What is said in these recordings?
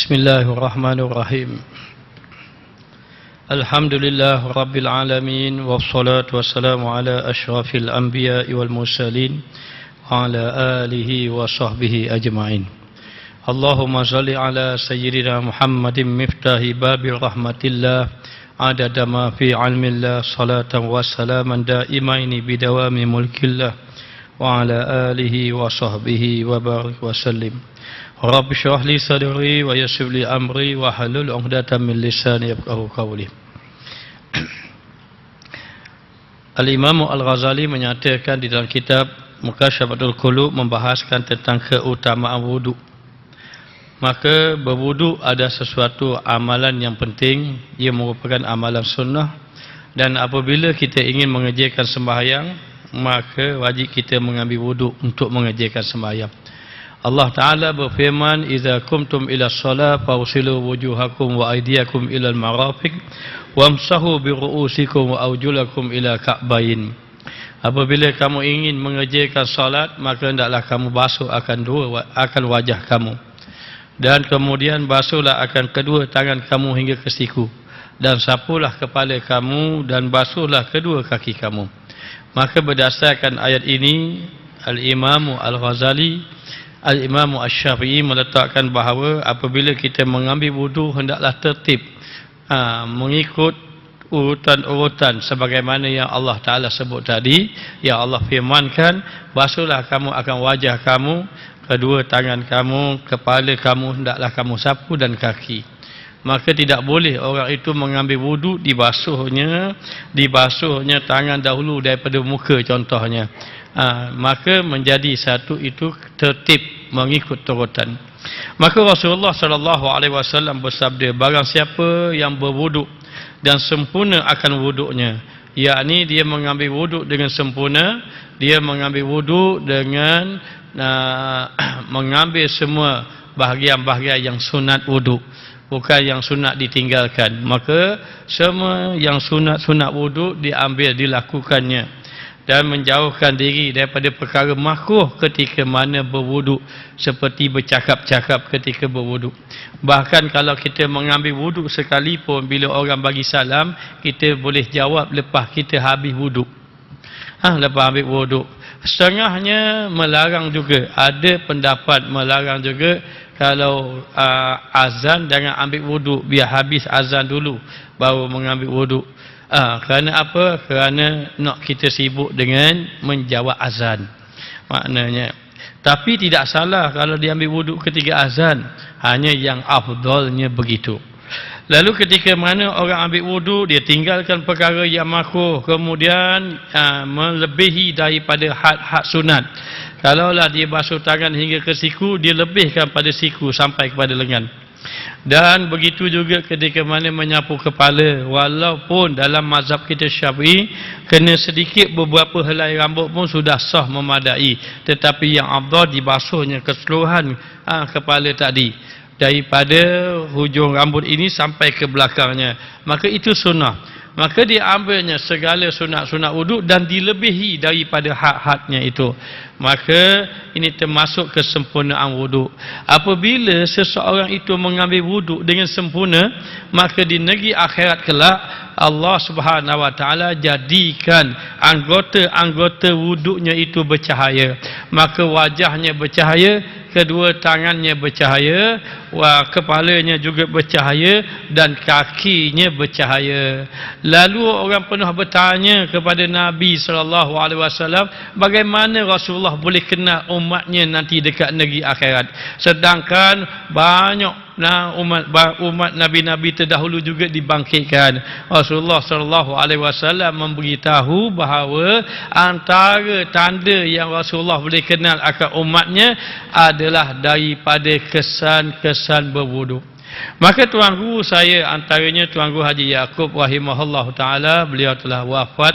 Bismillahirrahmanirrahim. Alhamdulillah Rabbil Alamin. Wassalatu wassalamu ala ashrafil anbiya wal mursalin wa ala alihi wa sahbihi ajma'in. Allahumma salli ala sayyidina Muhammadin miftahi babi rahmatillah adada ma fi ilmillah salatan wa salaman daimaini bidawami mulkillah wa ala alihi wa sahbihi wa barik wa sallim. Rabbi syrah li sadri wa yassir li amri wa halul 'uqdatam min lisani yafqahu qawli. Al-Imam Al-Ghazali menyatakan di dalam kitab Mukashafatul Qulub membahaskan tentang keutamaan wudu. Maka berwudu ada sesuatu amalan yang penting, ia merupakan amalan sunnah, dan apabila kita ingin mengerjakan sembahyang, maka wajib kita mengambil wudu untuk mengerjakan sembahyang. Allah Ta'ala berfirman, "Idza kumtum ila shalah fawsilu wujuhakum wa aydiyakum ila al-marafiq wamsahu bi ru'usikum wa awjulakum ila ka'bayn." Apabila kamu ingin mengerjakan salat, maka hendaklah kamu basuh akan wajah kamu, dan kemudian basuhlah akan kedua tangan kamu hingga ke siku, dan sapulah kepala kamu, dan basuhlah kedua kaki kamu. Maka berdasarkan ayat ini, Al-Imam Al-Ghazali, Al-Imam Asy-Syafi'i meletakkan bahawa apabila kita mengambil wudu, hendaklah tertib mengikut urutan-urutan sebagaimana yang Allah Ta'ala sebut tadi. Yang Allah firmankan, basuhlah kamu akan wajah kamu, kedua tangan kamu, kepala kamu hendaklah kamu sapu, dan kaki. Maka tidak boleh orang itu mengambil wudu dibasuhnya tangan dahulu daripada muka contohnya. Maka menjadi satu itu tertib mengikut turutan. Maka Rasulullah SAW bersabda, barang siapa yang berwuduk dan sempurna akan wuduknya, yakni dia mengambil wuduk dengan sempurna, dia mengambil wuduk dengan mengambil semua bahagian-bahagian yang sunat wuduk, bukan yang sunat ditinggalkan. Maka semua yang sunat wuduk diambil, dilakukannya, dan menjauhkan diri daripada perkara makruh ketika mana berwuduk, seperti bercakap-cakap ketika berwuduk. Bahkan kalau kita mengambil wuduk sekalipun, bila orang bagi salam, kita boleh jawab lepas kita habis wuduk. Lepas habis wuduk. Setengahnya melarang juga, ada pendapat melarang juga kalau azan jangan ambil wuduk, biar habis azan dulu baru mengambil wuduk. Kerana apa? Kerana nak kita sibuk dengan menjawab azan maknanya. Tapi tidak salah kalau diambil wuduk ketika azan, hanya yang afdalnya begitu. Lalu ketika mana orang ambil wuduk, dia tinggalkan perkara yang makruh, kemudian melebihi daripada had-had sunat. Kalaulah dia basuh tangan hingga ke siku, dia lebihkan pada siku sampai kepada lengan. Dan begitu juga ketika mana menyapu kepala, walaupun dalam mazhab kita Syafi'i kena sedikit beberapa helai rambut pun sudah sah memadai, tetapi yang afdal dibasuhnya keseluruhan kepala tadi, daripada hujung rambut ini sampai ke belakangnya. Maka itu sunnah. Maka diambilnya segala sunat-sunat wuduk dan dilebihi daripada had-hadnya itu. Maka ini termasuk kesempurnaan wuduk. Apabila seseorang itu mengambil wuduk dengan sempurna, maka di negeri akhirat kelak Allah Subhanahu wa taala jadikan anggota-anggota wuduknya itu bercahaya. Maka wajahnya bercahaya, kedua tangannya bercahaya, kepalanya juga bercahaya, dan kakinya bercahaya. Lalu orang pernah bertanya kepada Nabi SAW, bagaimana Rasulullah boleh kenal umatnya nanti dekat negeri akhirat, sedangkan banyak umat Nabi-Nabi terdahulu juga dibangkitkan. Rasulullah SAW memberitahu bahawa antara tanda yang Rasulullah boleh kenal akan umatnya adalah daripada kesan-kesan berwuduk. Maka tuan guru saya, antaranya tuan guru Haji Yaqub rahimahullah ta'ala, beliau telah wafat,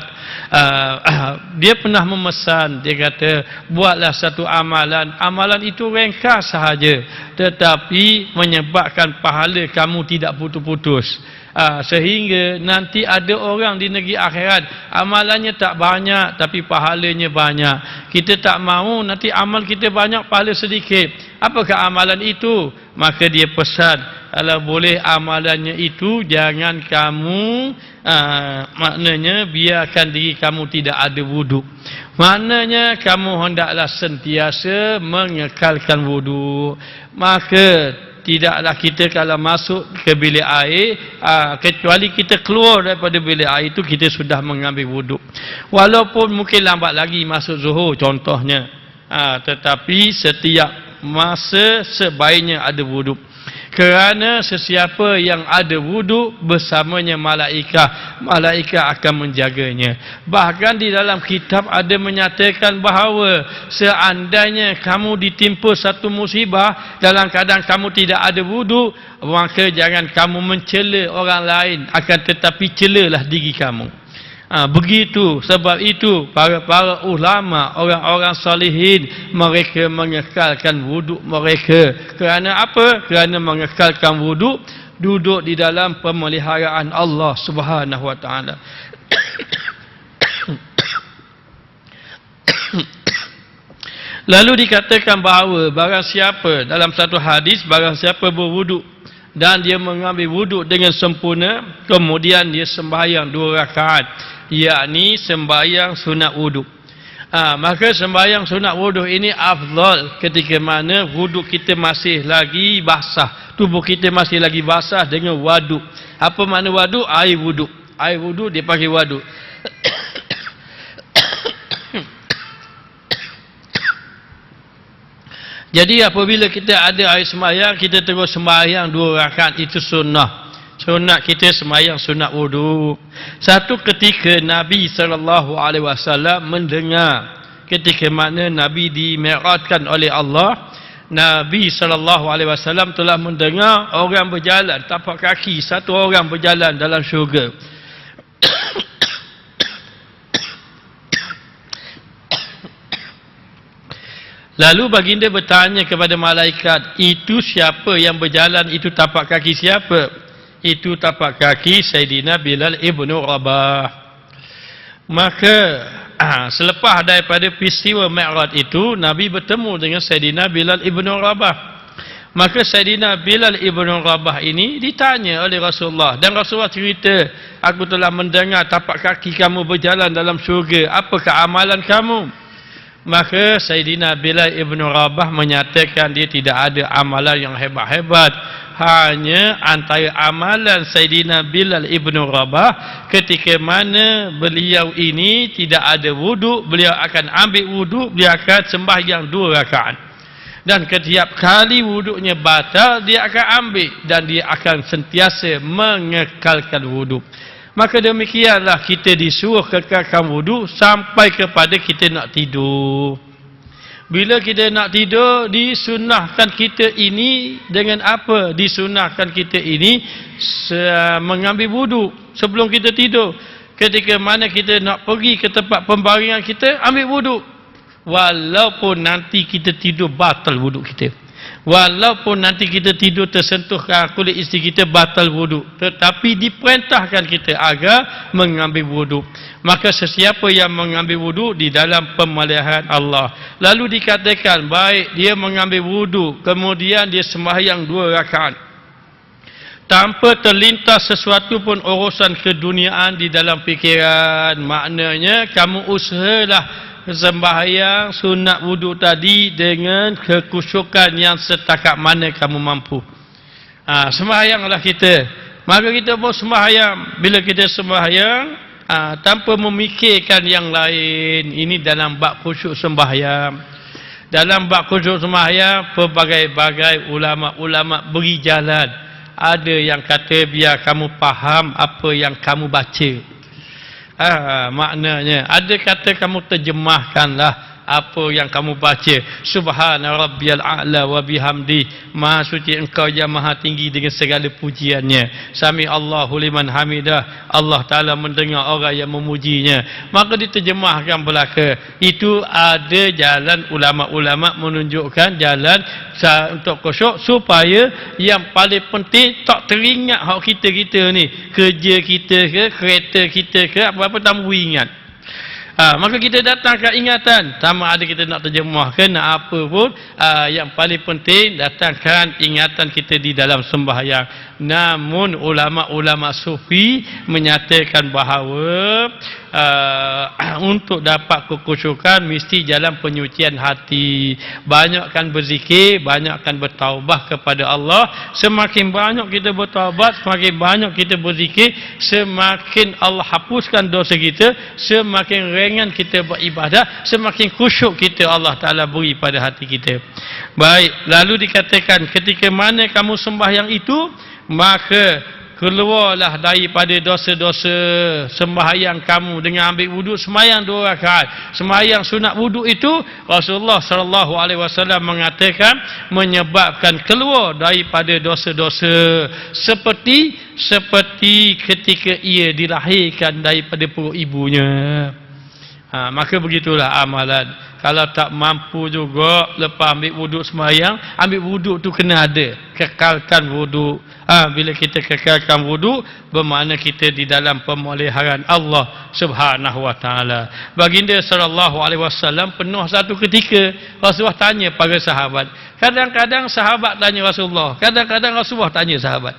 dia pernah memesan, dia kata, buatlah satu amalan itu ringkas sahaja, tetapi menyebabkan pahala kamu tidak putus-putus. Sehingga nanti ada orang di negeri akhirat amalannya tak banyak tapi pahalanya banyak. Kita tak mahu nanti amal kita banyak, pahala sedikit. Apakah amalan itu? maka dia pesan, kalau boleh amalannya itu jangan kamu maknanya biarkan diri kamu tidak ada wuduk. Maknanya kamu hendaklah sentiasa mengekalkan wuduk. Maka tidaklah kita kalau masuk ke bilik air, kecuali kita keluar daripada bilik air itu, kita sudah mengambil wuduk. Walaupun mungkin lambat lagi masuk zuhur contohnya, tetapi setiap masa sebaiknya ada wuduk. Kerana sesiapa yang ada wuduk bersamanya malaikat, malaikat akan menjaganya. Bahkan di dalam kitab ada menyatakan bahawa seandainya kamu ditimpa satu musibah dalam keadaan kamu tidak ada wuduk, maka jangan kamu mencela orang lain, akan tetapi celalah diri kamu. Begitu, sebab itu para ulama, orang-orang salihin, mereka mengekalkan wuduk mereka. Kerana apa? Kerana mengekalkan wuduk duduk di dalam pemeliharaan Allah Subhanahu wa taala. Lalu dikatakan bahawa barang siapa, dalam satu hadis, barang siapa berwuduk dan dia mengambil wuduk dengan sempurna, kemudian dia sembahyang 2 rakaat, yakni sembahyang sunat wuduk. Maka sembahyang sunat wuduk ini afdal ketika mana wuduk kita masih lagi basah, tubuh kita masih lagi basah dengan waduk. Apa makna waduk? Air wuduk. Air wuduk dia pakai waduk. Jadi apabila kita ada air sembahyang, kita terus sembahyang 2 rakaat, itu sunnah. Sunat kita sembahyang sunat wuduk. Satu ketika Nabi SAW mendengar, ketika mana Nabi dimi'rajkan oleh Allah, Nabi SAW telah mendengar orang berjalan tapak kaki, satu orang berjalan dalam syurga. Lalu baginda bertanya kepada malaikat, itu siapa yang berjalan, itu tapak kaki siapa? Itu tapak kaki Sayyidina Bilal ibn Rabah. Maka selepas daripada peristiwa Mi'raj itu, Nabi bertemu dengan Sayyidina Bilal ibn Rabah. Maka Sayyidina Bilal ibn Rabah ini ditanya oleh Rasulullah, dan Rasulullah cerita, aku telah mendengar tapak kaki kamu berjalan dalam syurga, apakah amalan kamu? Maka Sayyidina Bilal ibn Rabah menyatakan dia tidak ada amalan yang hebat-hebat. Hanya antara amalan Sayyidina Bilal ibn Rabah, ketika mana beliau ini tidak ada wuduk, beliau akan ambil wuduk, beliau akan sembahyang 2 rakaat. Dan setiap kali wuduknya batal, dia akan ambil dan dia akan sentiasa mengekalkan wuduk. Maka demikianlah kita disuruh kekalkan wuduk sampai kepada kita nak tidur. Bila kita nak tidur, disunahkan kita ini dengan apa? Disunahkan kita ini mengambil wuduk sebelum kita tidur. Ketika mana kita nak pergi ke tempat pembaringan kita, ambil wuduk. Walaupun nanti kita tidur, batal wuduk kita. Walaupun nanti kita tidur tersentuh kulit isteri kita, batal wuduk. Tetapi diperintahkan kita agar mengambil wuduk. Maka sesiapa yang mengambil wuduk di dalam pemeliharaan Allah. Lalu dikatakan, baik dia mengambil wuduk, kemudian dia sembahyang 2 rakaat, tanpa terlintas sesuatu pun urusan keduniaan di dalam fikiran. Maknanya kamu usahalah sembahyang sunat wuduk tadi dengan kekhusyukan yang setakat mana kamu mampu. Sembahyanglah kita. Maka kita pun sembahyang. Bila kita sembahyang, tanpa memikirkan yang lain. Ini dalam bab khusyuk sembahyang. Dalam bab khusyuk sembahyang, pelbagai-bagai ulama-ulama beri jalan. Ada yang kata biar kamu faham apa yang kamu baca. Maknanya ada kata kamu terjemahkanlah apa yang kamu baca. Subhana rabbiyal a'la wa bihamdi, maha suci engkau yang maha tinggi dengan segala pujiannya. Sami Allahu liman hamidah, Allah Ta'ala mendengar orang yang memujinya. Maka diterjemahkan belaka. Itu ada jalan ulama-ulama menunjukkan jalan untuk khusyuk, supaya yang paling penting tak teringat hak kita ni, kerja kita ke, kereta kita ke, apa-apa tak ingat. Maka kita datangkan ingatan, sama ada kita nak terjemahkan nak apa pun, yang paling penting datangkan ingatan kita di dalam sembahyang. Namun ulama-ulama sufi menyatakan bahawa untuk dapat kekhusyukan mesti jalan penyucian hati. Banyakkan berzikir, banyakkan bertaubat kepada Allah. Semakin banyak kita bertaubat, semakin banyak kita berzikir, semakin Allah hapuskan dosa kita, semakin ringan kita beribadah, semakin khusyuk kita Allah Ta'ala beri pada hati kita. Baik, lalu dikatakan ketika mana kamu sembahyang itu, maka keluarlah daripada dosa-dosa sembahyang kamu dengan ambil wuduk sembahyang 2 rakaat. Sembahyang sunat wuduk itu Rasulullah sallallahu alaihi wasallam mengatakan menyebabkan keluar daripada dosa-dosa seperti ketika ia dilahirkan daripada perut ibunya. Maka begitulah amalan. Kalau tak mampu juga lepas ambil wuduk sembahyang, ambil wuduk tu kena ada, kekalkan wuduk. Bila kita kekalkan wuduk, bermakna kita di dalam pemeliharaan Allah Subhanahu wa taala. Baginda sallallahu alaihi wasallam pernah satu ketika Rasulullah tanya pada sahabat. Kadang-kadang sahabat tanya Rasulullah, kadang-kadang Rasulullah tanya sahabat.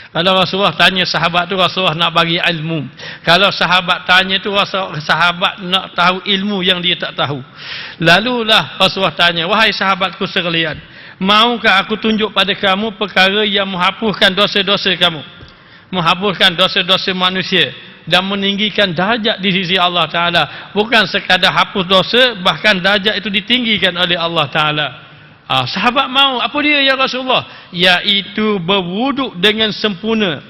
Kalau Rasulullah tanya sahabat tu, Rasulullah nak bagi ilmu. Kalau sahabat tanya tu, sahabat nak tahu ilmu yang dia tak tahu. Lalulah Rasulullah tanya, wahai sahabatku sekalian, maukah aku tunjuk pada kamu perkara yang menghapuskan dosa-dosa kamu, menghapuskan dosa-dosa manusia dan meninggikan darjat di sisi Allah Ta'ala. Bukan sekadar hapus dosa, bahkan darjat itu ditinggikan oleh Allah Ta'ala. Sahabat mau, apa dia ya Rasulullah? Iaitu berwuduk dengan sempurna.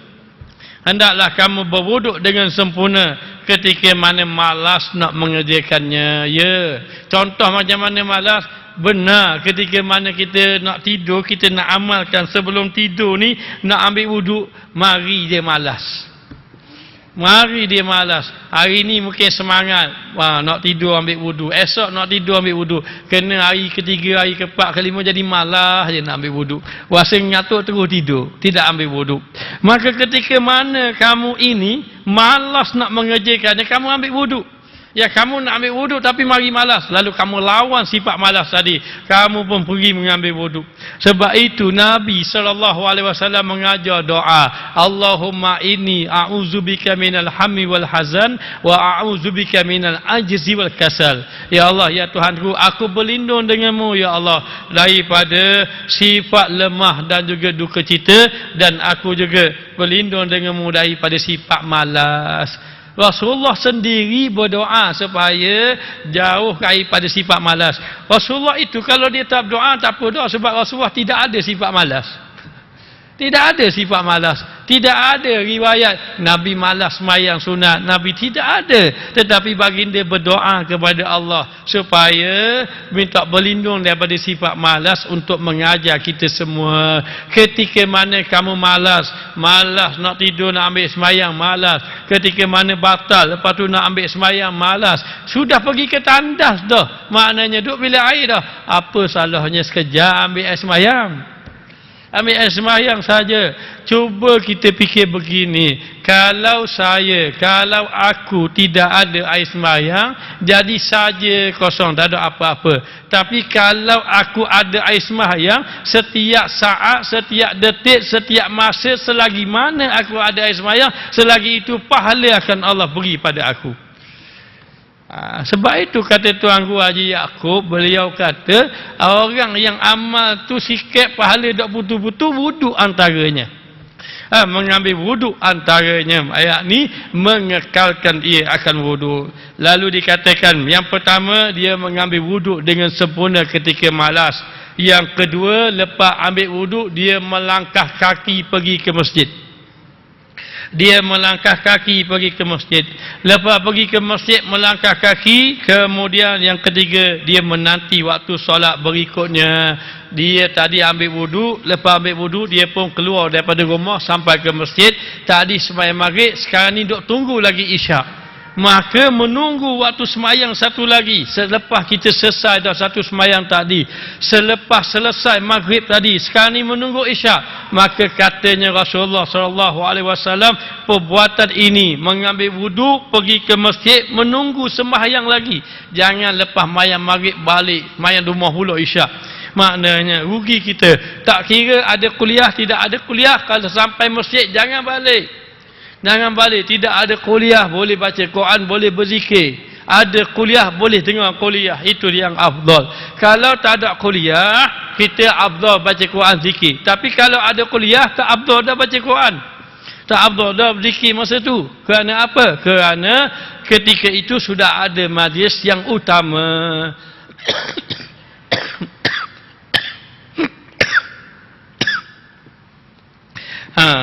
Hendaklah kamu berwuduk dengan sempurna ketika mana malas nak mengerjakannya. Ya, contoh macam mana malas? Benar, ketika mana kita nak tidur, kita nak amalkan sebelum tidur ni, nak ambil wuduk, mari dia malas. Mari dia malas. Hari ni mungkin semangat, nak tidur ambil wuduk. Esok nak tidur ambil wuduk. Kena hari ketiga, hari keempat, kelima jadi malas je nak ambil wuduk. Rasa nyatuk terus tidur, tidak ambil wuduk. Maka ketika mana kamu ini malas nak mengerjakannya, kamu ambil wuduk. Ya, kamu nak ambil wuduk tapi mari malas. Lalu kamu lawan sifat malas tadi. Kamu pun pergi mengambil wuduk. Sebab itu Nabi SAW mengajar doa. Allahumma inni a'udzubika minal hammi wal hazan wa a'udzubika minal ajzi wal kasal. Ya Allah, ya Tuhanku, aku berlindung denganmu ya Allah daripada sifat lemah dan juga duka cita, dan aku juga berlindung denganmu daripada sifat malas. Rasulullah sendiri berdoa supaya jauh daripada sifat malas. Rasulullah itu kalau dia tak berdoa tak apa doa, sebab Rasulullah tidak ada sifat malas. Tidak ada sifat malas. Tidak ada riwayat Nabi malas sembahyang sunat. Nabi tidak ada. Tetapi baginda berdoa kepada Allah supaya minta berlindung daripada sifat malas untuk mengajar kita semua. Ketika mana kamu malas nak tidur, nak ambil sembahyang, malas. Ketika mana batal, lepas tu nak ambil sembahyang, malas. Sudah pergi ke tandas dah. Maknanya duduk bilik air dah. Apa salahnya sekejap ambil air sembahyang? Ambil air sembahyang saja. Cuba kita fikir begini. Kalau aku tidak ada air sembahyang, jadi saja kosong, tak ada apa-apa. Tapi kalau aku ada air sembahyang, setiap saat, setiap detik, setiap masa, selagi mana aku ada air sembahyang, selagi itu pahala akan Allah beri pada aku. Sebab itu kata Tuan Guru Haji Yaakob, beliau kata orang yang amal tu sikit pahala tak putus-putus, wuduk antaranya. Mengambil wuduk antaranya. Ayat ni mengekalkan ia akan wuduk. Lalu dikatakan yang pertama, dia mengambil wuduk dengan sempurna ketika malas. Yang kedua, lepas ambil wuduk, dia melangkah kaki pergi ke masjid. Dia melangkah kaki pergi ke masjid. Lepas pergi ke masjid melangkah kaki, kemudian yang ketiga, dia menanti waktu solat berikutnya. Dia tadi ambil wuduk, lepas ambil wuduk dia pun keluar daripada rumah sampai ke masjid. Tadi sembahyang maghrib, sekarang ni duk tunggu lagi isyak. maka menunggu waktu semayang satu lagi selepas kita selesai dah satu semayang tadi, selepas selesai maghrib tadi, sekarang ni menunggu isyak, maka katanya Rasulullah SAW, perbuatan ini mengambil wuduk, pergi ke masjid, menunggu sembahyang lagi, jangan lepas mayang maghrib balik mayang 20 isyak. Maknanya rugi kita. Tak kira ada kuliah tidak ada kuliah, kalau sampai masjid jangan balik. Jangan balik, tidak ada kuliah boleh baca Quran, boleh berzikir. Ada kuliah boleh dengar kuliah, itu yang afdal. Kalau tak ada kuliah, kita afdal baca Quran, zikir. Tapi kalau ada kuliah, tak afdal dah baca Quran, tak afdal dah berzikir masa tu. Kerana apa? Kerana ketika itu sudah ada majlis yang utama.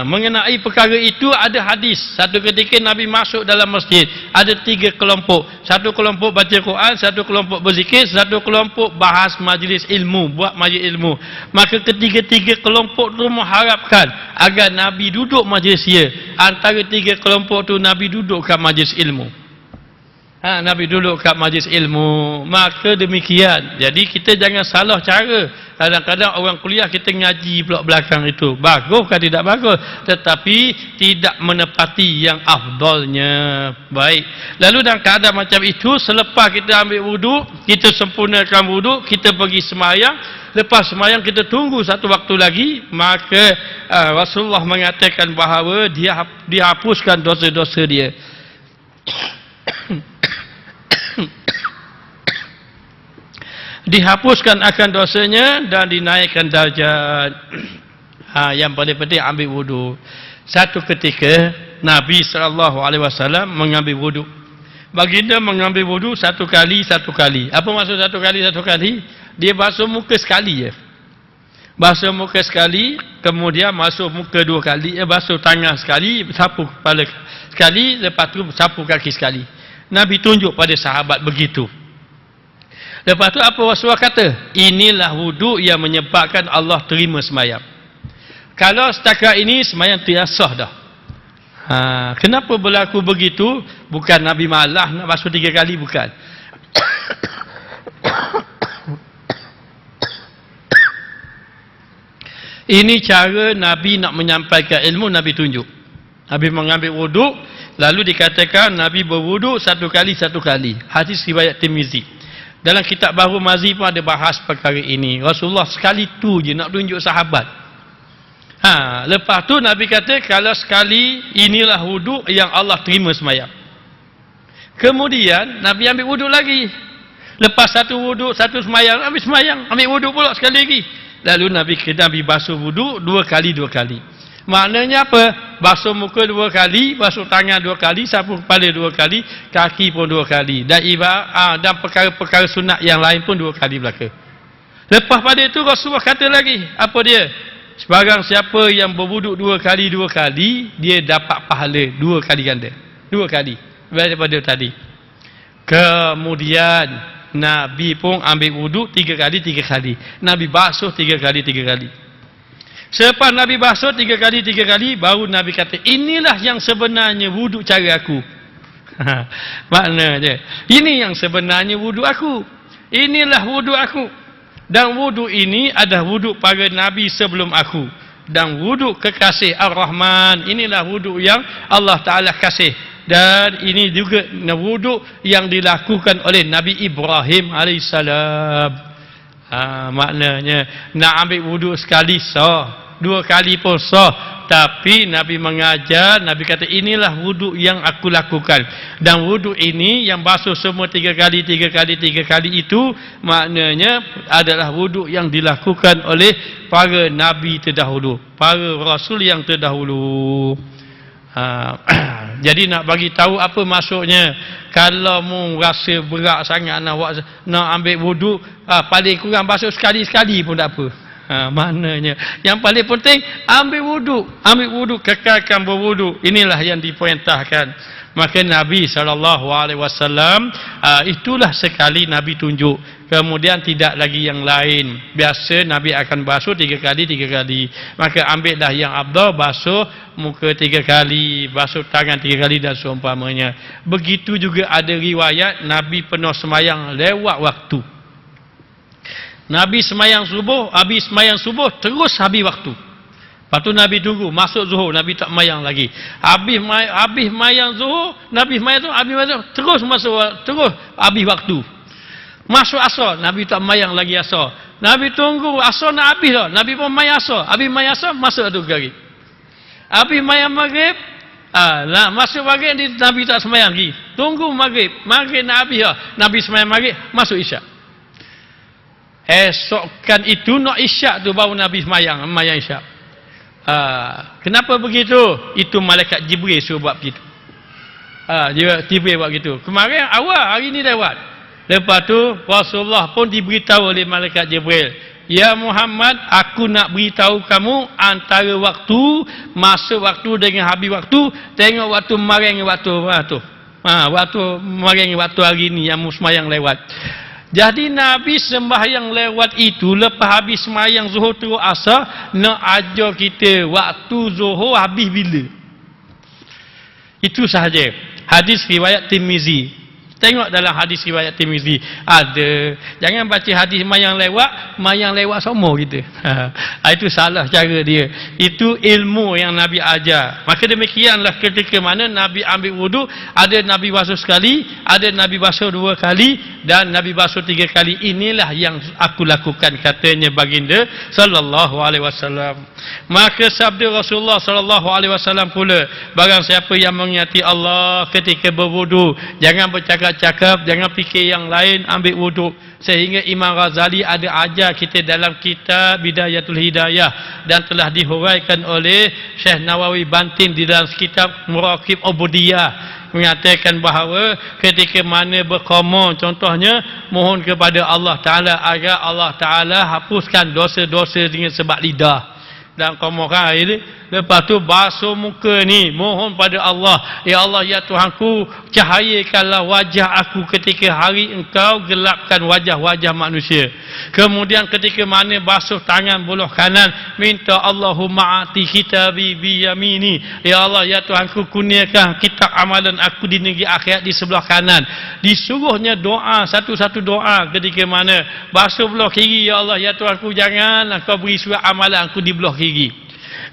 Mengenai perkara itu ada hadis. Satu ketika Nabi masuk dalam masjid, ada 3 kelompok. Satu kelompok baca Quran, satu kelompok berzikir, satu kelompok bahas majlis ilmu, buat majlis ilmu. Maka ketiga-tiga kelompok tu mengharapkan agar Nabi duduk majlis dia. Antara 3 kelompok tu Nabi duduk kat majlis ilmu. Nabi duduk kat majlis ilmu. Maka demikian. Jadi kita jangan salah cara. Kadang-kadang orang kuliah kita ngaji pula belakang itu. Bagus kan tidak bagus, tetapi tidak menepati yang afdalnya. Baik. Lalu dalam keadaan macam itu, selepas kita ambil wuduk, kita sempurnakan wuduk, kita pergi semayang. Lepas semayang kita tunggu satu waktu lagi, maka Rasulullah mengatakan bahawa dia dihapuskan dosa-dosa dia. Dihapuskan akan dosanya dan dinaikkan darjat. Yang paling penting ambil wuduk. Satu ketika Nabi SAW mengambil wuduk. Baginda mengambil wuduk satu kali. Apa maksud satu kali? Dia basuh muka sekali je. Basuh muka sekali, kemudian basuh muka 2 kali, basuh tangan sekali, sapu kepala sekali, lepas tu sapu kaki sekali. Nabi tunjuk pada sahabat begitu. Lepas tu apa Rasulullah kata? Inilah wuduk yang menyebabkan Allah terima semayang. Kalau setakat ini semayang tidak sah dah. Kenapa berlaku begitu? Bukan Nabi malah nak basuh 3 kali, bukan. Ini cara Nabi nak menyampaikan ilmu, Nabi tunjuk. Nabi mengambil wuduk, lalu dikatakan Nabi berwuduk 1 kali. Hadis riwayat Tirmizi. Dalam kitab Bahrul Mazi pun ada bahas perkara ini. Rasulullah sekali tu je nak tunjuk sahabat. Lepas tu Nabi kata, kalau sekali, inilah wuduk yang Allah terima semayang. Kemudian Nabi ambil wuduk lagi. Lepas satu wuduk, satu semayang, ambil wuduk pula sekali lagi. Lalu Nabi basuh wuduk 2 kali. Maknanya apa? Basuh muka 2 kali, basuh tangan 2 kali, sapu kepala 2 kali, kaki pun 2 kali. Dan perkara-perkara sunat yang lain pun 2 kali belaka. Lepas pada itu Rasulullah kata lagi, apa dia? Sebarang siapa yang berwuduk 2 kali, dia dapat pahala 2 kali ganda. 2 kali daripada tadi. Kemudian Nabi pun ambil wuduk 3 kali. Nabi basuh 3 kali. Selepas Nabi basuh 3 kali, baru Nabi kata, inilah yang sebenarnya wuduk cara aku. Maknanya, ini yang sebenarnya wuduk aku. Inilah wuduk aku. Dan wuduk ini adalah wuduk para Nabi sebelum aku. Dan wuduk kekasih Ar-Rahman. Inilah wuduk yang Allah Ta'ala kasih. Dan ini juga wuduk yang dilakukan oleh Nabi Ibrahim AS. Maknanya, nak ambil wuduk sekali sah. 2 kali pun sah. Tapi Nabi mengajar, Nabi kata inilah wuduk yang aku lakukan. Dan wuduk ini yang basuh semua 3 kali itu, maknanya adalah wuduk yang dilakukan oleh para Nabi terdahulu, para Rasul yang terdahulu. Jadi nak bagi tahu apa maksudnya, kalau mu rasa berat sangat nak ambil wuduk, paling kurang basuh sekali pun tak apa. Maknanya yang paling penting ambil wuduk, kekalkan berwuduk. Inilah yang diperintahkan. Maka Nabi SAW itulah sekali Nabi tunjuk. Kemudian tidak lagi yang lain. Biasa Nabi akan basuh 3 kali. Maka ambillah yang afdal, basuh muka 3 kali, basuh tangan 3 kali dan seumpamanya. Begitu juga ada riwayat Nabi pernah semayang lewat waktu. Nabi semayang subuh, habis semayang subuh terus habis waktu. Lepas tu Nabi tunggu, masuk zuhur, Nabi tak mayang lagi. Habis mayang zuhur, Nabi mayang tu, habis mayang terus masuk, terus habis waktu. Masuk asar, Nabi tak mayang lagi asar. Nabi tunggu, asar nak habis dah. Nabi pun mayang asar. Habis mayang asar, masuk tu lagi. Habis mayang maghrib, masuk maghrib, Nabi tak semayang lagi. Tunggu maghrib nak habis dah. Nabi semayang maghrib, masuk isyak. Esokkan itu nak isyak tu baru Nabi semayang isyak. Kenapa begitu? Itu malaikat Jibril suruh buat begitu. Jibril buat begitu. Kemarin awal, hari ni lewat. Lepas tu Rasulullah pun diberitahu oleh malaikat Jibril, ya Muhammad, aku nak beritahu kamu antara waktu masuk waktu dengan habis waktu. Tengok waktu kemarin waktu kemarin waktu hari ni yang semayang lewat. Jadi Nabi sembahyang lewat itu, lepas habis sembahyang zuhur terus asar, nak ajar kita waktu zuhur habis bila. Itu sahaja. Hadis riwayat Tirmizi. Tengok dalam hadis riwayat Tirmizi ada. Jangan baca hadis mayang lewat semua kita. Itu salah cara dia. Itu ilmu yang Nabi ajar. Maka demikianlah ketika mana Nabi ambil wudu, ada Nabi basuh sekali, ada Nabi basuh 2 kali dan Nabi basuh 3 kali. Inilah yang aku lakukan, katanya baginda sallallahu alaihi wasallam. Maka sabda Rasulullah sallallahu alaihi wasallam pula, barang siapa yang mengingati Allah ketika berwudu, jangan bercakap-cakap, jangan fikir yang lain, ambil wuduk. Sehingga Imam Ghazali ada ajar kita dalam kitab Bidayatul Hidayah dan telah dihuraikan oleh Syekh Nawawi Bantin di dalam kitab Muraqib Ubudiyah, mengatakan bahawa ketika mana berqamar, contohnya mohon kepada Allah Ta'ala agar Allah Ta'ala hapuskan dosa-dosa dengan sebab lidah dan qamar ini. Lepas tu basuh muka ni, mohon pada Allah, ya Allah, ya Tuhanku, cahayakanlah wajah aku ketika hari engkau gelapkan wajah-wajah manusia. Kemudian ketika mana basuh tangan belah kanan, minta Allahumma ati kitabi bi yamini, ya Allah, ya Tuhanku, kurniakan kitab amalan aku di negeri akhirat di sebelah kanan. Disuruhnya doa, satu-satu doa ketika mana basuh belah kiri, ya Allah, ya Tuhanku, janganlah kau beri surat amalan aku di belah kiri.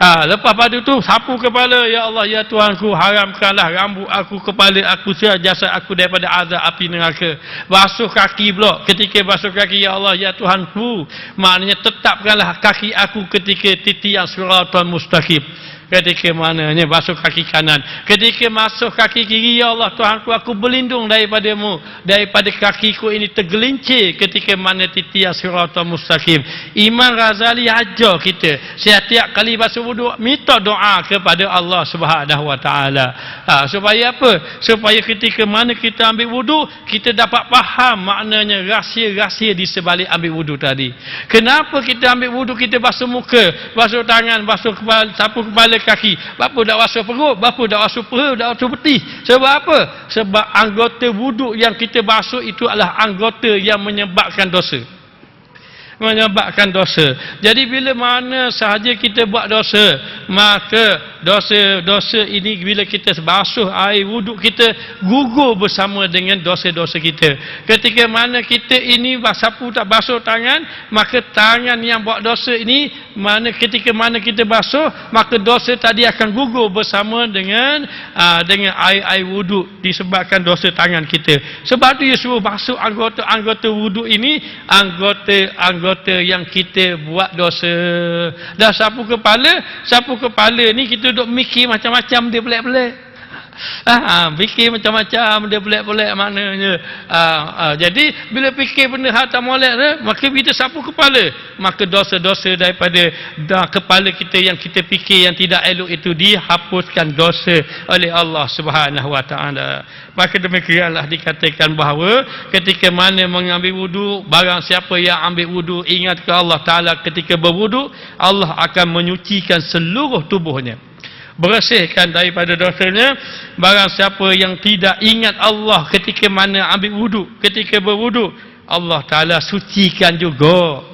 Lepas pada tu sapu kepala, ya Allah, ya Tuhanku, haramkanlah rambut aku, kepala aku, jasad aku daripada azab api neraka. Basuh kaki pula, ketika basuh kaki, ya Allah, ya Tuhanku, maknanya tetapkanlah kaki aku ketika titian siratal mustaqim. Ketika mananya basuh kaki kanan, ketika masuk kaki kiri, ya Allah Tuhanku, aku berlindung daripadamu, daripada kakiku ini tergelincir ketika mana titian siratal mustaqim. Imam Ghazali ajar kita setiap kali basuh wudu minta doa kepada Allah Subhanahu wa taala. Supaya apa? Supaya ketika mana kita ambil wudu, kita dapat faham maknanya rahsia-rahsia di sebalik ambil wudu tadi. Kenapa kita ambil wudu, kita basuh muka, basuh tangan, basuh kepala, sapu kepala, kaki, bapa dak basuh perut, bapa dak basuh perut, dak basuh peti. Sebab apa? Sebab anggota wuduk yang kita basuh itu adalah anggota yang menyebabkan dosa. Jadi bila mana sahaja kita buat dosa, maka dosa ini bila kita basuh air wuduk, kita gugur bersama dengan dosa-dosa kita. Ketika mana kita ini sapu tak basuh tangan, maka tangan yang buat dosa ini, ketika mana kita basuh, maka dosa tadi akan gugur bersama dengan air wuduk disebabkan dosa tangan kita. Sebab tu dia suruh basuh anggota wuduk ini, anggota yang kita buat dosa. Dah sapu kepala ni kita duk mikir macam-macam dia pelik-pelik. Fikir macam-macam dia pelik-pelik maknanya. Jadi bila fikir benda hal tak molek, maka kita sapu kepala, maka dosa-dosa daripada kepala kita yang kita fikir yang tidak elok itu dihapuskan dosa oleh Allah Subhanahu wa taala. Maka demikianlah dikatakan bahawa ketika mana mengambil wudu, barang siapa yang ambil wudu ingat ke Allah Ta'ala ketika berwudu, Allah akan menyucikan seluruh tubuhnya. bersihkan daripada dosanya. Barang siapa yang tidak ingat Allah ketika mana ambil wuduk, ketika berwuduk, Allah Ta'ala sucikan juga.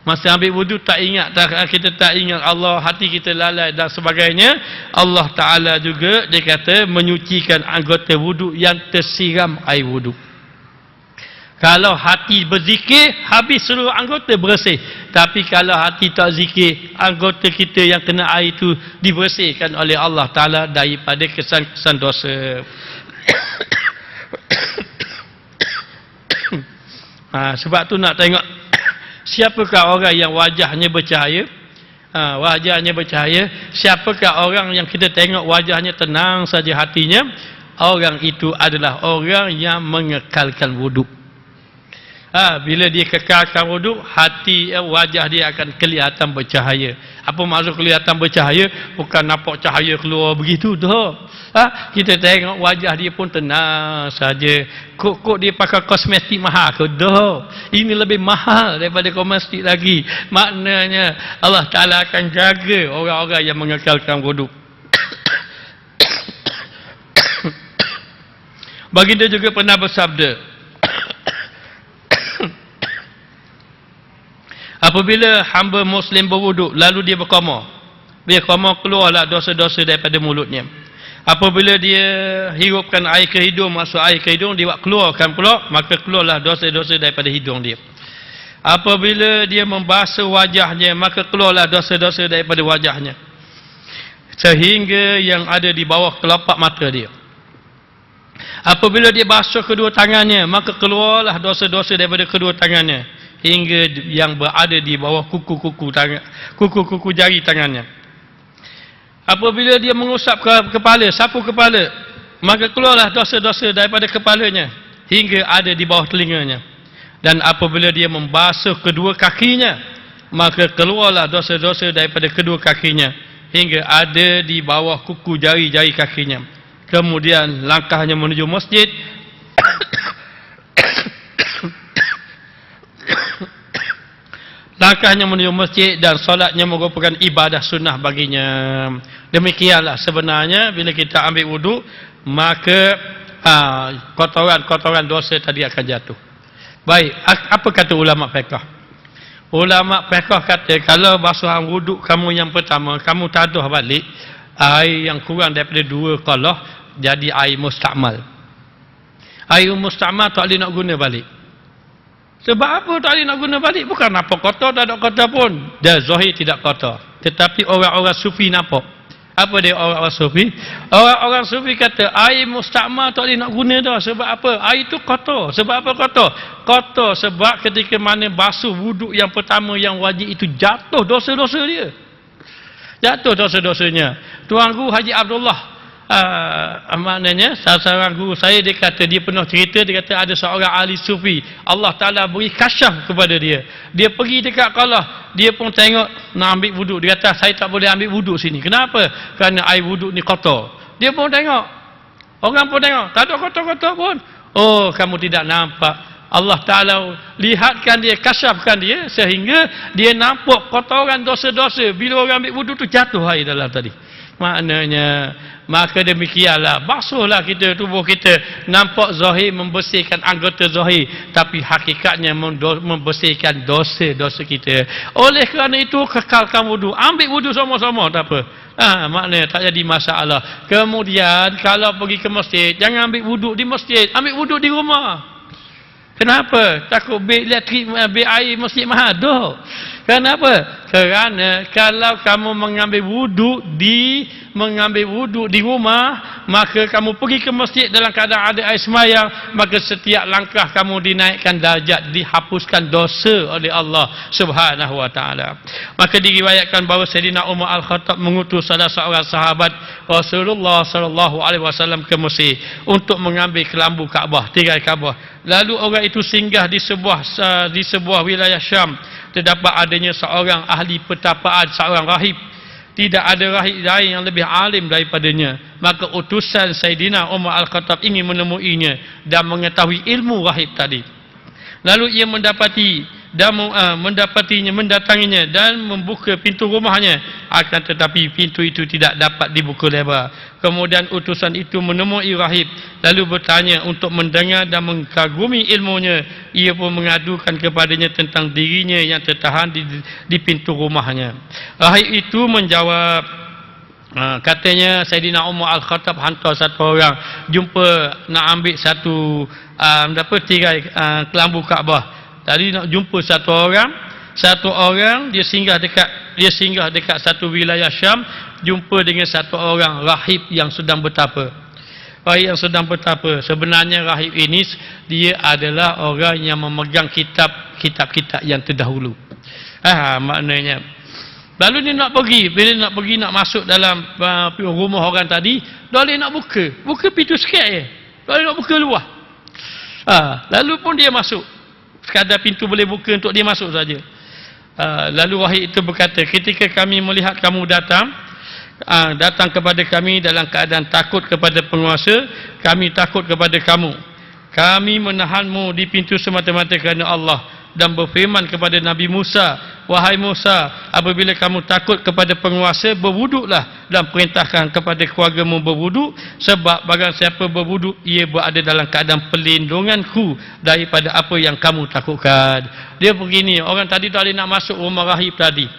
Masa ambil wuduk tak ingat, kita tak ingat Allah, hati kita lalai dan sebagainya, Allah Ta'ala juga dia kata menyucikan anggota wuduk yang tersiram air wuduk. Kalau hati berzikir, habis seluruh anggota bersih. Tapi kalau hati tak zikir, anggota kita yang kena air itu dibersihkan oleh Allah Ta'ala daripada kesan-kesan dosa. Sebab tu nak tengok siapakah orang yang wajahnya bercahaya. Wajahnya bercahaya. Siapakah orang yang kita tengok wajahnya tenang saja hatinya. Orang itu adalah orang yang mengekalkan wuduk. Bila dia kekalkan wuduk, hati, wajah dia akan kelihatan bercahaya. Apa maksud kelihatan bercahaya? Bukan nampak cahaya keluar begitu dah. Kita tengok wajah dia pun tenang saja. Kok dia pakai kosmetik mahal ke? Dah. Ini lebih mahal daripada kosmetik lagi. Maknanya Allah Ta'ala akan jaga orang-orang yang mengekalkan wuduk. Baginda juga pernah bersabda, apabila hamba Muslim berwuduk, lalu dia berqamar, keluarlah dosa-dosa daripada mulutnya. Apabila dia hirupkan air ke hidung, masuk air ke hidung, dia keluarkan pula, maka keluarlah dosa-dosa daripada hidung dia. Apabila dia membasuh wajahnya, maka keluarlah dosa-dosa daripada wajahnya, sehingga yang ada di bawah kelopak mata dia. Apabila dia basuh kedua tangannya, maka keluarlah dosa-dosa daripada kedua tangannya, hingga yang berada di bawah kuku jari tangannya. Apabila dia mengusap kepala, sapu kepala, maka keluarlah dosa-dosa daripada kepalanya, hingga ada di bawah telinganya. Dan apabila dia membasuh kedua kakinya, maka keluarlah dosa-dosa daripada kedua kakinya, hingga ada di bawah kuku jari-jari kakinya. Kemudian langkahnya menuju masjid, langkahnya menuju masjid dan solatnya merupakan ibadah sunnah baginya. Demikianlah sebenarnya bila kita ambil wuduk, maka kotoran-kotoran dosa tadi akan jatuh. Baik, apa kata ulama fiqh? Ulama fiqh kata kalau basuhan wuduk kamu yang pertama, kamu taduh balik air yang kurang daripada 2 qalah, jadi air mustakmal. Air mustakmal tak boleh nak guna balik. Sebab apa tak boleh nak guna balik? Bukan apa kotor, tak ada kotor pun. Dia zahir tidak kotor. Tetapi orang-orang sufi nampak. Apa dia orang-orang sufi? Orang-orang sufi kata air mustakmal tak boleh nak guna dah. Sebab apa? Air itu kotor. Sebab apa kotor? Kotor sebab ketika mana basuh wuduk yang pertama yang wajib itu, jatuh dosa-dosa dia. Jatuh dosa-dosanya. Tuan Guru Haji Abdullah, maknanya salah seorang guru saya, dia kata, dia pernah cerita, dia kata ada seorang ahli sufi, Allah Ta'ala beri kasyaf kepada dia. Dia pergi dekat Qalah, dia pun tengok nak ambil wuduk. Dia kata saya tak boleh ambil wuduk sini. Kenapa? Kerana air wuduk ni kotor. Dia pun tengok, orang pun tengok, tak ada kotor-kotor pun. Oh, kamu tidak nampak. Allah Ta'ala lihatkan dia, kasyafkan dia, sehingga dia nampak kotoran dosa-dosa. Bila orang ambil wuduk tu jatuh air dalam tadi. Maknanya, maka demikianlah, basuhlah kita, tubuh kita, nampak zahir membersihkan anggota zahir, tapi hakikatnya membersihkan dosa-dosa kita. Oleh kerana itu kekalkan wuduk, ambil wuduk sama-sama, tak apa. Maknanya tak jadi masalah. Kemudian kalau pergi ke masjid, jangan ambil wuduk di masjid, ambil wuduk di rumah. Kenapa? Takut bil elektrik, bil air masjid mahal. Dah. Kenapa? Kerana kalau kamu mengambil wuduk di rumah, maka kamu pergi ke masjid dalam keadaan ada air semayang, maka setiap langkah kamu dinaikkan darjat, dihapuskan dosa oleh Allah Subhanahu wa taala. Maka diriwayatkan bahawa Sayyidina Umar Al-Khattab mengutus salah seorang sahabat Rasulullah sallallahu alaihi wasallam ke Mesir untuk mengambil kelambu Kaabah, tirai Kaabah. Lalu orang itu singgah di sebuah wilayah Syam. Terdapat adanya seorang ahli pertapaan, seorang rahib. Tidak ada rahib lain yang lebih alim daripadanya. Maka utusan Sayyidina Umar Al-Khattab ingin menemuinya dan mengetahui ilmu rahib tadi. Lalu ia mendatanginya dan membuka pintu rumahnya. akan tetapi pintu itu tidak dapat dibuka lebar. Kemudian utusan itu menemui rahib, lalu bertanya untuk mendengar dan mengagumi ilmunya. Ia pun mengadukan kepadanya tentang dirinya yang tertahan di pintu rumahnya. Rahib itu menjawab, katanya Saidina Umar Al-Khattab hantar satu orang jumpa nak ambil satu tirai kelambu Kaabah. Tadi nak jumpa satu orang dia singgah dekat satu wilayah Syam, jumpa dengan satu orang rahib yang sedang bertapa. Sebenarnya rahib ini dia adalah orang yang memegang kitab-kitab yang terdahulu. Maknanya lalu dia nak pergi nak masuk dalam rumah orang tadi, dia nak buka pintu sikit je. Dia nak buka luar. Lalu pun dia masuk. Sekadar pintu boleh buka untuk dia masuk saja. Lalu wahid itu berkata, ketika kami melihat kamu datang kepada kami dalam keadaan takut kepada penguasa, kami takut kepada kamu. Kami menahanmu di pintu semata-mata kerana Allah dan berfirman kepada Nabi Musa, wahai Musa, apabila kamu takut kepada penguasa, berwuduklah dan perintahkan kepada keluargamu berwuduk, sebab barang siapa berwuduk, ia berada dalam keadaan perlindunganku daripada apa yang kamu takutkan. Dia begini, orang tadi nak masuk rumah rahib tadi.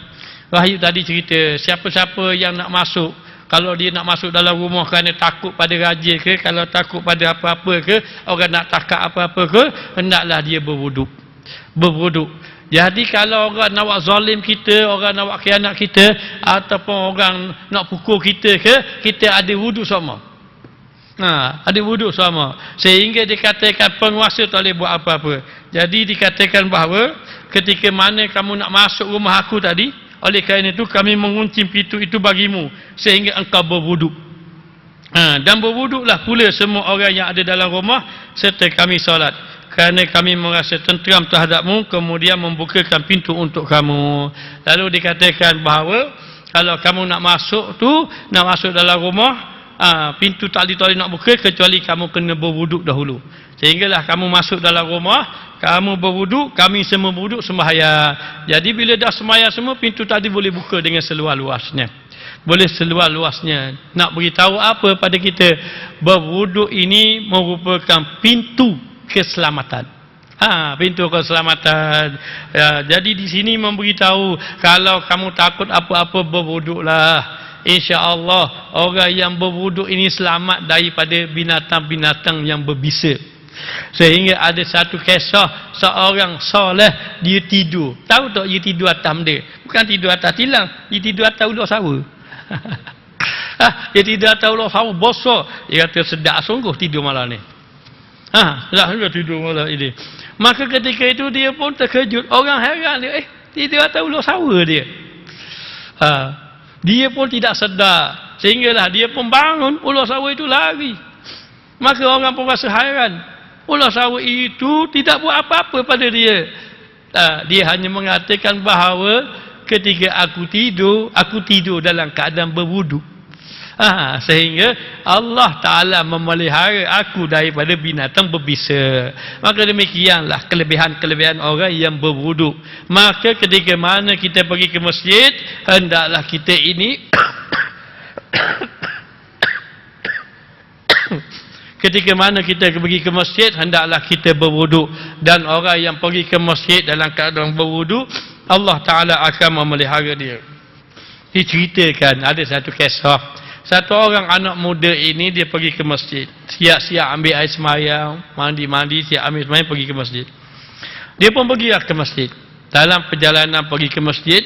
Rahib tadi cerita, siapa-siapa yang nak masuk, kalau dia nak masuk dalam rumah kerana takut pada raja ke, kalau takut pada apa-apa ke, orang nak takak apa-apa ke, hendaklah dia berwuduk. Jadi kalau orang nak buat zalim kita, orang nak buat khianat kita, ataupun orang nak pukul kita ke, kita ada wuduk sama. Ada wuduk sama. Sehingga dikatakan penguasa tak boleh buat apa-apa. Jadi dikatakan bahawa ketika mana kamu nak masuk rumah aku tadi, oleh kerana itu kami mengunci pintu itu bagimu sehingga engkau berwuduk. Dan berwuduklah pula semua orang yang ada dalam rumah serta kami solat. Kerana kami merasa tenteram terhadapmu, kemudian membukakan pintu untuk kamu. Lalu dikatakan bahawa kalau kamu nak masuk dalam rumah, pintu tak boleh nak buka kecuali kamu kena berwuduk dahulu. Sehinggalah kamu masuk dalam rumah, kamu berwuduk, kami semua berwuduk sembahyang. Jadi bila dah sembahyang semua, pintu tadi boleh buka dengan seluas-luasnya. Nak beritahu apa pada kita? Berwuduk ini merupakan pintu keselamatan. Pintu keselamatan. Jadi di sini memberitahu, kalau kamu takut apa-apa, berwuduklah. Insya-Allah orang yang berwuduk ini selamat daripada binatang-binatang yang berbisa. Sehingga ada satu kisah, seorang soleh dia tidur. Tahu tak dia tidur atas benda? Bukan tidur atas tilang, dia tidur atas ular sawa. Dia tidur atas ular sawa bosok. Dia kata sedap sungguh tidur malam ni. Sudah tidur malam ini. Maka ketika itu dia pun terkejut. Orang heran dia, tidur atas ular sawa dia. Dia pun tidak sedar. Sehinggalah dia pun bangun, ular sawa itu lari. Maka orang pun rasa hairan. Ular sawa itu tidak buat apa-apa pada dia. Dia hanya mengatakan bahawa ketika aku tidur dalam keadaan berwuduk. Sehingga Allah Ta'ala memelihara aku daripada binatang berbisa. Maka demikianlah kelebihan-kelebihan orang yang berwuduk. Maka ketika mana kita pergi ke masjid, hendaklah kita ini ketika mana kita pergi ke masjid, hendaklah kita berwuduk. Dan orang yang pergi ke masjid dalam keadaan berwuduk, Allah Ta'ala akan memelihara dia. Diceritakan ada satu kisah. Satu orang anak muda ini dia pergi ke masjid. Siap-siap ambil air sembahyang, mandi-mandi, siap ambil sembahyang, pergi ke masjid. Dia pun pergilah ke masjid. Dalam perjalanan pergi ke masjid,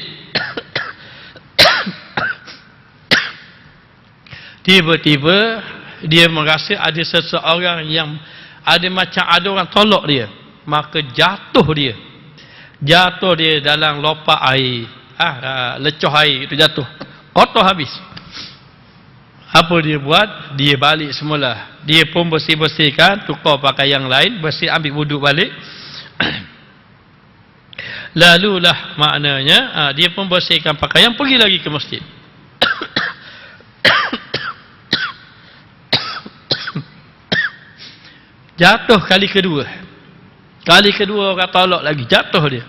tiba-tiba dia merasa ada seseorang yang ada orang tolak dia. Maka jatuh dia dalam lopak air. Lecoh air itu jatuh. Kotor habis. Apa dia buat? Dia balik semula. Dia pun bersih-bersihkan, tukar pakaian yang lain, bersih, ambil wuduk balik. Lalulah maknanya dia pun bersihkan pakaian, pergi lagi ke masjid. Jatuh kali kedua. Kali kedua orang tolak lagi, jatuh dia.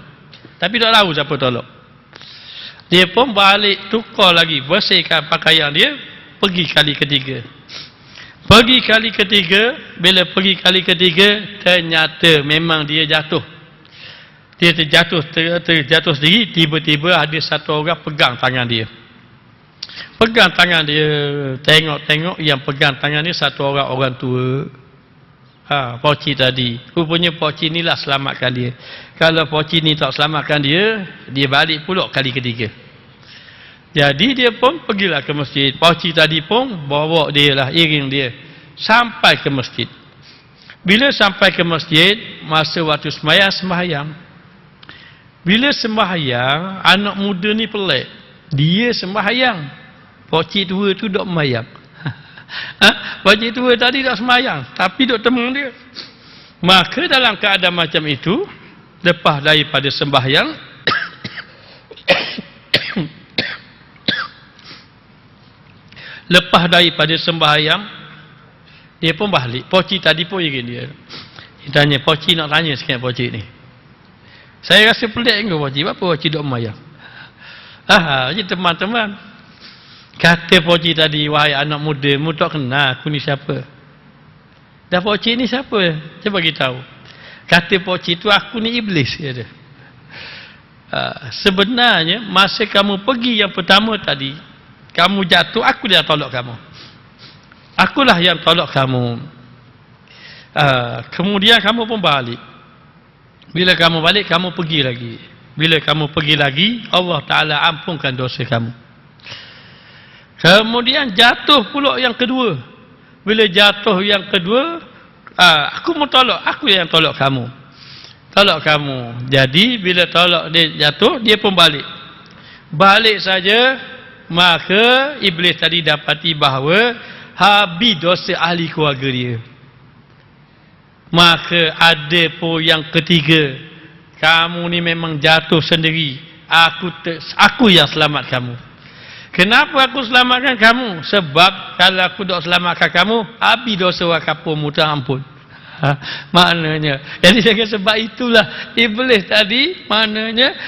Tapi tak tahu siapa tolak. Dia pun balik tukar lagi, bersihkan pakaian dia, pergi kali ketiga. Pergi kali ketiga, bila pergi kali ketiga, ternyata memang dia jatuh. Dia terjatuh sendiri, tiba-tiba ada satu orang pegang tangan dia. Pegang tangan dia, tengok-tengok yang pegang tangan dia satu orang tua. Poci tadi. Rupanya poci inilah selamatkan dia. Kalau poci ni tak selamatkan dia, dia balik pula kali ketiga. Jadi dia pun pergilah ke masjid. Poci tadi pun bawa dia lah, iring dia sampai ke masjid. Bila sampai ke masjid, masa waktu sembahyang. Bila sembahyang, anak muda ni pelik. Dia sembahyang, poci tua tu dok sembahyang. Poci tua tadi dok sembahyang, tapi dok temung dia. Maka dalam keadaan macam itu, lepas daripada sembahyang, lepas daripada sembahyang, dia pun balik. Poci tadi pun iring dia. Dia tanya, poci nak tanya sikit poci ni. Saya rasa pelik ke poci? Apa poci dok sembahyang? Jadi teman-teman, kata poci tadi, wahai anak muda, mu tak kenal aku ni siapa? Dah poci ni siapa? Cuba bagi tahu. Kata poci tu, aku ni iblis. Kata. Sebenarnya masa kamu pergi yang pertama tadi, kamu jatuh, aku dah tolak kamu. Akulah yang tolak kamu. Kemudian kamu pun balik. Bila kamu balik, kamu pergi lagi. Bila kamu pergi lagi, Allah Ta'ala ampunkan dosa kamu. Kemudian jatuh pula yang kedua. Bila jatuh yang kedua, aku mau tolak, aku yang tolak kamu. Tolak kamu. Jadi bila tolak dia jatuh, dia pun balik. Balik saja, maka iblis tadi dapati bahawa habis dosa ahli keluarga dia. Maka ada pun yang ketiga, kamu ni memang jatuh sendiri, aku yang selamat kamu. Kenapa aku selamatkan kamu? Sebab kalau aku tak selamatkan kamu, habis dosa wakapur muta ampun. Maknanya, jadi saya kata sebab itulah iblis tadi, maknanya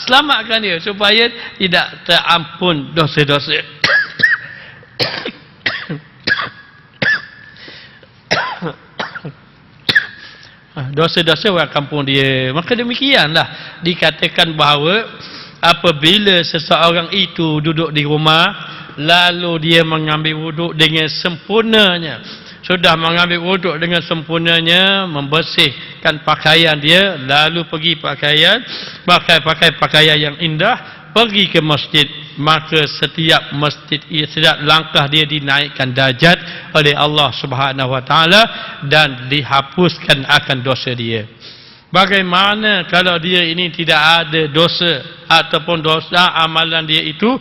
selamatkan dia supaya tidak terampun dosa-dosa. Dosa-dosa orang kampung dia. Maka demikianlah dikatakan bahawa apabila seseorang itu duduk di rumah, lalu dia mengambil wuduk dengan sempurnanya, sudah mengambil wuduk dengan sempurnanya, membersihkan pakaian dia, lalu pergi pakai pakaian yang indah, pergi ke masjid, maka setiap masjid, setiap langkah dia dinaikkan darjat oleh Allah Subhanahu Wa Taala dan dihapuskan akan dosa dia. Bagaimana kalau dia ini tidak ada dosa ataupun dosa amalan dia itu,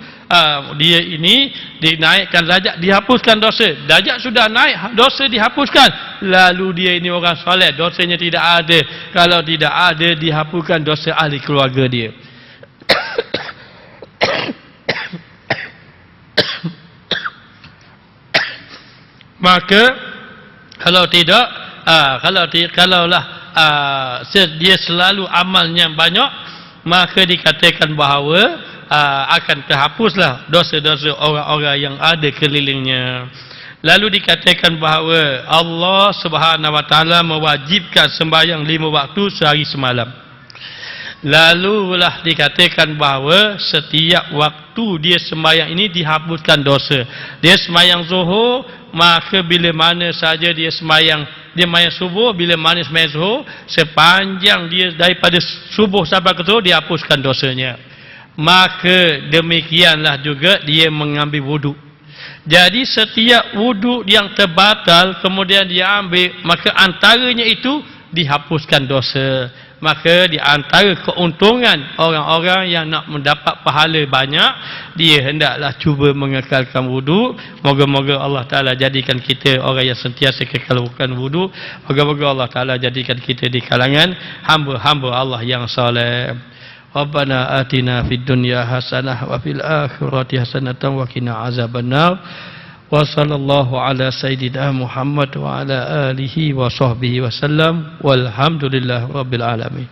dia ini dinaikkan darjat, dihapuskan dosa. Darjat sudah naik, dosa dihapuskan. Lalu dia ini orang soleh, dosanya tidak ada. Kalau tidak ada, dihapuskan dosa ahli keluarga dia. Maka kalau tidak, kalaulah dia selalu amalnya banyak, maka dikatakan bahawa akan terhapuslah dosa-dosa orang-orang yang ada kelilingnya. Lalu dikatakan bahawa Allah Subhanahu Wa Taala mewajibkan sembahyang 5 waktu sehari semalam. Lalulah dikatakan bahawa setiap waktu dia sembahyang ini dihapuskan dosa. Dia sembahyang zuhur, maka bila mana saja dia sembahyang subuh, bila mana sembahyang zuhur, sepanjang dia daripada subuh sampai ke zuhur, dihapuskan dosanya. Maka demikianlah juga dia mengambil wuduk. Jadi setiap wuduk yang terbatal kemudian dia ambil, maka antaranya itu dihapuskan dosa. Maka di antara keuntungan orang-orang yang nak mendapat pahala banyak, dia hendaklah cuba mengekalkan wuduk. Moga-moga Allah Ta'ala jadikan kita orang yang sentiasa kekalkan wuduk. Moga-moga Allah Ta'ala jadikan kita di kalangan hamba-hamba Allah yang soleh. Rabbana atina fid dunya hasanah wa fil akhirati hasanatan wa qina azabannar. Wa sallallahu ala sayyidina Muhammad wa ala alihi wa sahbihi wa sallam walhamdulillah rabbil alamin.